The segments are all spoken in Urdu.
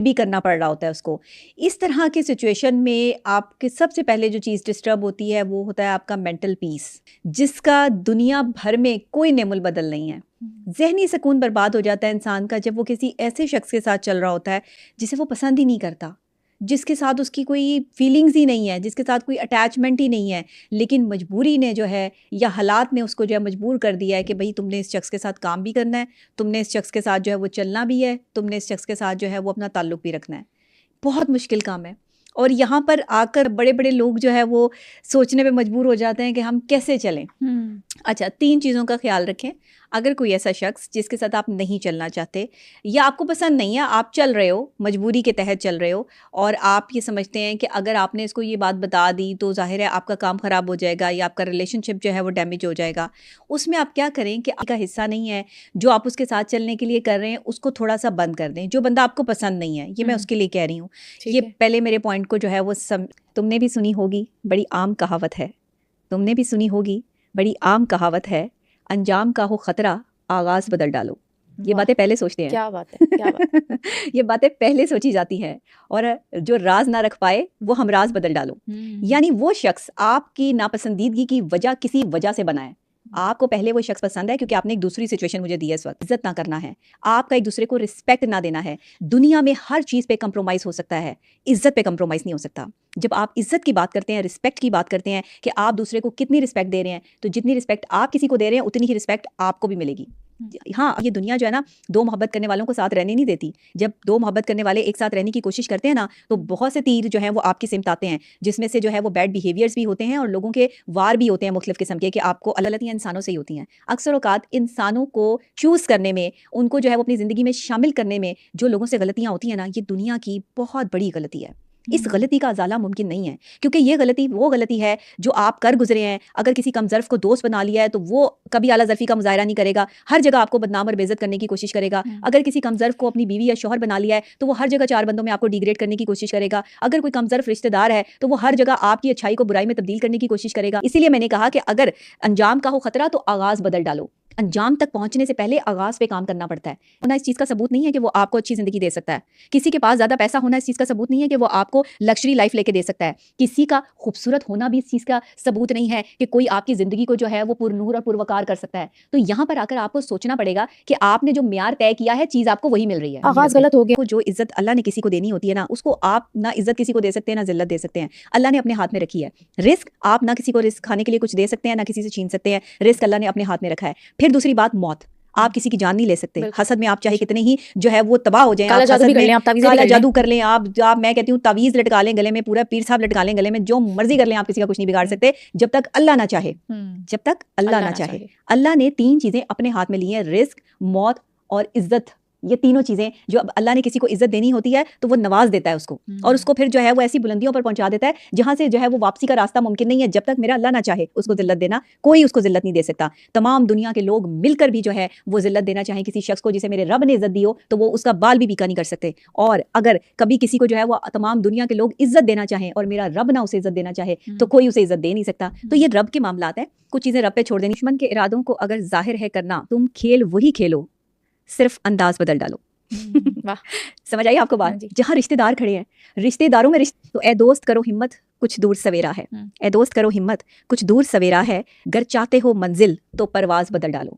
بھی کرنا پڑ رہا ہوتا ہے اس کو. اس طرح کی سچویشن میں آپ کے سب سے پہلے جو چیز ڈسٹرب ہوتی ہے وہ ہوتا ہے آپ کا مینٹل پیس, جس کا دنیا بھر میں کوئی نعم البدل نہیں ہے. ذہنی سکون برباد ہو جاتا ہے انسان کا جب وہ کسی ایسے شخص کے ساتھ چل رہا ہوتا ہے جسے وہ پسند ہی نہیں کرتا, جس کے ساتھ اس کی کوئی فیلنگز ہی نہیں ہے, جس کے ساتھ کوئی اٹیچمنٹ ہی نہیں ہے, لیکن مجبوری نے جو ہے یا حالات نے اس کو جو ہے مجبور کر دیا ہے کہ بھئی تم نے اس شخص کے ساتھ کام بھی کرنا ہے, تم نے اس شخص کے ساتھ جو ہے وہ چلنا بھی ہے, تم نے اس شخص کے ساتھ جو ہے وہ اپنا تعلق بھی رکھنا ہے. بہت مشکل کام ہے. اور یہاں پر آ کر بڑے بڑے لوگ جو ہے وہ سوچنے پہ مجبور ہو جاتے ہیں کہ ہم کیسے چلیں. اچھا, 3 چیزوں کا خیال رکھیں. اگر کوئی ایسا شخص جس کے ساتھ آپ نہیں چلنا چاہتے یا آپ کو پسند نہیں ہے, آپ چل رہے ہو, مجبوری کے تحت چل رہے ہو, اور آپ یہ سمجھتے ہیں کہ اگر آپ نے اس کو یہ بات بتا دی تو ظاہر ہے آپ کا کام خراب ہو جائے گا یا آپ کا ریلیشن شپ جو ہے وہ ڈیمیج ہو جائے گا, اس میں آپ کیا کریں کہ آپ کا حصہ نہیں ہے جو آپ اس کے ساتھ چلنے کے لیے کر رہے ہیں اس کو تھوڑا سا بند کر دیں. جو بندہ آپ کو پسند نہیں ہے, یہ میں اس کے لیے کہہ رہی ہوں. یہ پہلے میرے پوائنٹ کو جو ہے وہ تم نے بھی سنی ہوگی, بڑی عام کہاوت ہے, تم نے بھی سنی ہوگی, بڑی عام کہاوت ہے, انجام کا ہو خطرہ آغاز بدل ڈالو. یہ باتیں پہلے سوچتے ہیں. کیا بات ہے, کیا بات. یہ باتیں پہلے سوچی جاتی ہیں. اور جو راز نہ رکھ پائے وہ ہم راز بدل ڈالو. یعنی وہ شخص آپ کی ناپسندیدگی کی وجہ کسی وجہ سے بنا ہے. آپ کو پہلے وہ شخص پسند ہے کیونکہ آپ نے ایک دوسری سچویشن مجھے دی ہے, اس وقت عزت نہ کرنا ہے, آپ کا ایک دوسرے کو رسپیکٹ نہ دینا ہے. دنیا میں ہر چیز پہ کمپرومائز ہو سکتا ہے, عزت پہ کمپرومائز نہیں ہو سکتا. جب آپ عزت کی بات کرتے ہیں, رسپیکٹ کی بات کرتے ہیں کہ آپ دوسرے کو کتنی رسپیکٹ دے رہے ہیں, تو جتنی رسپیکٹ آپ کسی کو دے رہے ہیں اتنی ہی رسپیکٹ آپ کو بھی ملے گی. ہاں, یہ دنیا جو ہے نا 2 محبت کرنے والوں کو ساتھ رہنے نہیں دیتی. جب 2 محبت کرنے والے ایک ساتھ رہنے کی کوشش کرتے ہیں نا, تو بہت سے تیر جو ہیں وہ آپ کی سمت آتے ہیں, جس میں سے جو ہے وہ بیڈ بیہیویئرز بھی ہوتے ہیں اور لوگوں کے وار بھی ہوتے ہیں مختلف قسم کے, کہ آپ کو اللہ تعالیٰ انسانوں سے ہی ہوتی ہیں. اکثر اوقات انسانوں کو چوز کرنے میں, ان کو جو ہے وہ اپنی زندگی میں شامل کرنے میں جو لوگوں سے غلطیاں ہوتی ہیں نا, یہ دنیا کی بہت بڑی غلطی ہے. اس غلطی کا ازالہ ممکن نہیں ہے, کیونکہ یہ غلطی وہ غلطی ہے جو آپ کر گزرے ہیں. اگر کسی کم ظرف کو دوست بنا لیا ہے تو وہ کبھی اعلیٰ ظرفی کا مظاہرہ نہیں کرے گا, ہر جگہ آپ کو بدنام اور بے عزت کرنے کی کوشش کرے گا. اگر کسی کم ظرف کو اپنی بیوی یا شوہر بنا لیا ہے تو وہ ہر جگہ 4 بندوں میں آپ کو ڈیگریڈ کرنے کی کوشش کرے گا. اگر کوئی کم ظرف رشتہ دار ہے تو وہ ہر جگہ آپ کی اچھائی کو برائی میں تبدیل کرنے کی کوشش کرے گا. اسی لیے میں نے کہا کہ اگر انجام کا ہو خطرہ تو آغاز بدل ڈالو. انجام تک پہنچنے سے پہلے آغاز پہ کام کرنا پڑتا ہے. ہونا اس چیز کا ثبوت نہیں ہے کہ وہ آپ کو اچھی زندگی دے سکتا ہے. کسی کے پاس زیادہ پیسہ ہونا اس چیز کا ثبوت نہیں ہے کہ وہ آپ کو لگژری لائف لے کے دے سکتا ہے. کسی کا خوبصورت ہونا بھی اس چیز کا ثبوت نہیں ہے کہ کوئی آپ کی زندگی کو جو ہے وہ پر نور اور پروقار کر سکتا ہے. تو یہاں پر آ کر آپ کو سوچنا پڑے گا کہ آپ نے جو معیار طے کیا ہے چیز آپ کو وہی مل رہی ہے. آغاز غلط ہو گیا. جو عزت اللہ نے کسی کو دینی ہوتی ہے نا, اس کو آپ نہ عزت کسی کو دے سکتے ہیں نہ ذلت دے سکتے ہیں. اللہ نے اپنے ہاتھ میں رکھی ہے. رزق آپ نہ کسی کو رزق کھانے کے لیے کچھ دے سکتے ہیں نہ کسی سے چھین سکتے ہیں. رزق اللہ نے اپنے ہاتھ میں رکھا ہے. پھر دوسری بات, موت آپ کسی کی جان نہیں لے سکتے. حسد میں آپ چاہے کتنے ہی جو ہے وہ تباہ ہو جائیں, کالا جادو کر لیں آپ, میں کہتی ہوں تعویذ لٹکا لیں گلے میں, پورا پیر صاحب لٹکا لیں گلے میں, جو مرضی کر لیں, آپ کسی کا کچھ نہیں بگاڑ سکتے جب تک اللہ نہ چاہے. جب تک اللہ نہ چاہے. اللہ نے 3 چیزیں اپنے ہاتھ میں لی ہیں, رزق, موت اور عزت. یہ تینوں چیزیں جو اب اللہ نے کسی کو عزت دینی ہوتی ہے تو وہ نواز دیتا ہے اس کو, اور اس کو پھر جو ہے وہ ایسی بلندیوں پر پہنچا دیتا ہے جہاں سے جو ہے وہ واپسی کا راستہ ممکن نہیں ہے. جب تک میرا اللہ نہ چاہے اس کو ذلت دینا, کوئی اس کو ذلت نہیں دے سکتا. تمام دنیا کے لوگ مل کر بھی جو ہے وہ ذلت دینا چاہیں کسی شخص کو جسے میرے رب نے عزت دی ہو, تو وہ اس کا بال بھی پیکا نہیں کر سکتے. اور اگر کبھی کسی کو جو ہے وہ تمام دنیا کے لوگ عزت دینا چاہیں اور میرا رب نہ اسے عزت دینا چاہے تو کوئی اسے عزت دے نہیں سکتا. تو یہ رب کے معاملات ہیں, کچھ چیزیں رب پہ چھوڑ دینی. دشمن کے ارادوں کو اگر ظاہر ہے کرنا, تم کھیل وہی کھیلو, صرف انداز بدل ڈالو. سمجھ آئی آپ کو بات؟ جہاں رشتے دار کھڑے ہیں, رشتے داروں میں تو اے دوست کرو ہمت, کچھ دور سویرا ہے. اے دوست کرو ہمت, کچھ دور سویرا ہے. گر چاہتے ہو منزل تو پرواز بدل ڈالو.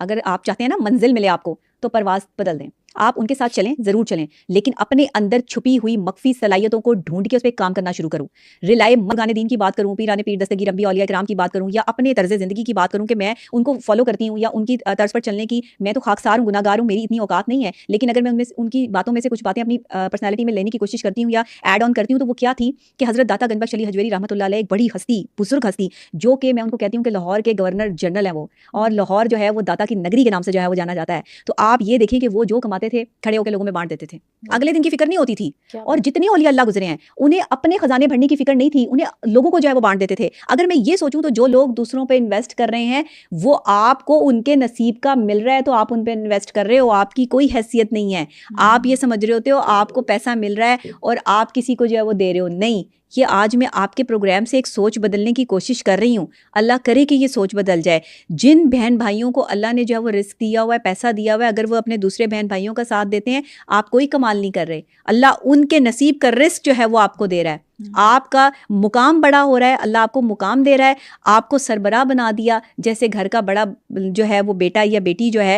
اگر آپ چاہتے ہیں نا منزل ملے آپ کو تو پرواز بدل دیں. آپ ان کے ساتھ چلیں, ضرور چلیں, لیکن اپنے اندر چھپی ہوئی مخفی صلاحیتوں کو ڈھونڈ کے اس پہ کام کرنا شروع کروں. رلائے مرغان دین کی بات کروں, پیران پیر دستگیر انبیاء اولیاء کرام کی بات کروں, یا اپنے طرز زندگی کی بات کروں کہ میں ان کو فالو کرتی ہوں یا ان کی طرز پر چلنے کی میں تو خاکسار ہوں, گناہگار ہوں, میری اتنی اوقات نہیں ہے, لیکن اگر میں ان کی باتوں میں سے کچھ باتیں اپنی پرسنالٹی میں لینے کی کوشش کرتی ہوں یا ایڈ آن کرتی ہوں, تو وہ کیا تھی کہ حضرت داتا گنج بخش علی حجویری رحمۃ اللہ علیہ, ایک بڑی ہستی, بزرگ ہستی, جو کہ میں ان کو کہتی ہوں کہ لاہور کے گورنر جنرل ہیں وہ, اور لاہور جو ہے وہ داتا کی نگری کے نام سے جو ہے وہ جانا جاتا ہے. تو آپ یہ دیکھیں کہ وہ جو کماتے تھے کھڑے ہو کے لوگوں میں بانٹ دیتے تھے, اگلے دن کی فکر نہیں ہوتی تھی. اور جتنے اولیاء اللہ گزرے ہیں انہیں اپنے خزانے بھرنے کی فکر نہیں تھی, انہیں لوگوں کو جو ہے وہ بانٹ دیتے تھے. اگر میں یہ سوچوں تو جو لوگ دوسروں پہ انویسٹ کر رہے ہیں وہ آپ کو ان کے نصیب کا مل رہا ہے تو آپ ان پہ انویسٹ کر رہے ہو, آپ کی کوئی حیثیت نہیں ہے. آپ یہ سمجھ رہے ہوتے ہو آپ کو پیسہ مل رہا ہے اور آپ کسی کو جو ہے وہ دے رہے ہو. نہیں, یہ آج میں آپ کے پروگرام سے ایک سوچ بدلنے کی کوشش کر رہی ہوں. اللہ کرے کہ یہ سوچ بدل جائے. جن بہن بھائیوں کو اللہ نے جو ہے وہ رزق دیا ہوا ہے, پیسہ دیا ہوا ہے, اگر وہ اپنے دوسرے بہن بھائیوں کا ساتھ دیتے ہیں, آپ کوئی کمال استعمال نہیں کر رہے, اللہ ان کے نصیب کا رزق جو ہے وہ آپ کو دے رہا ہے. آپ کا مقام بڑا ہو رہا ہے, اللہ آپ کو مقام دے رہا ہے, آپ کو سربراہ بنا دیا, جیسے گھر کا بڑا جو ہے وہ بیٹا یا بیٹی جو ہے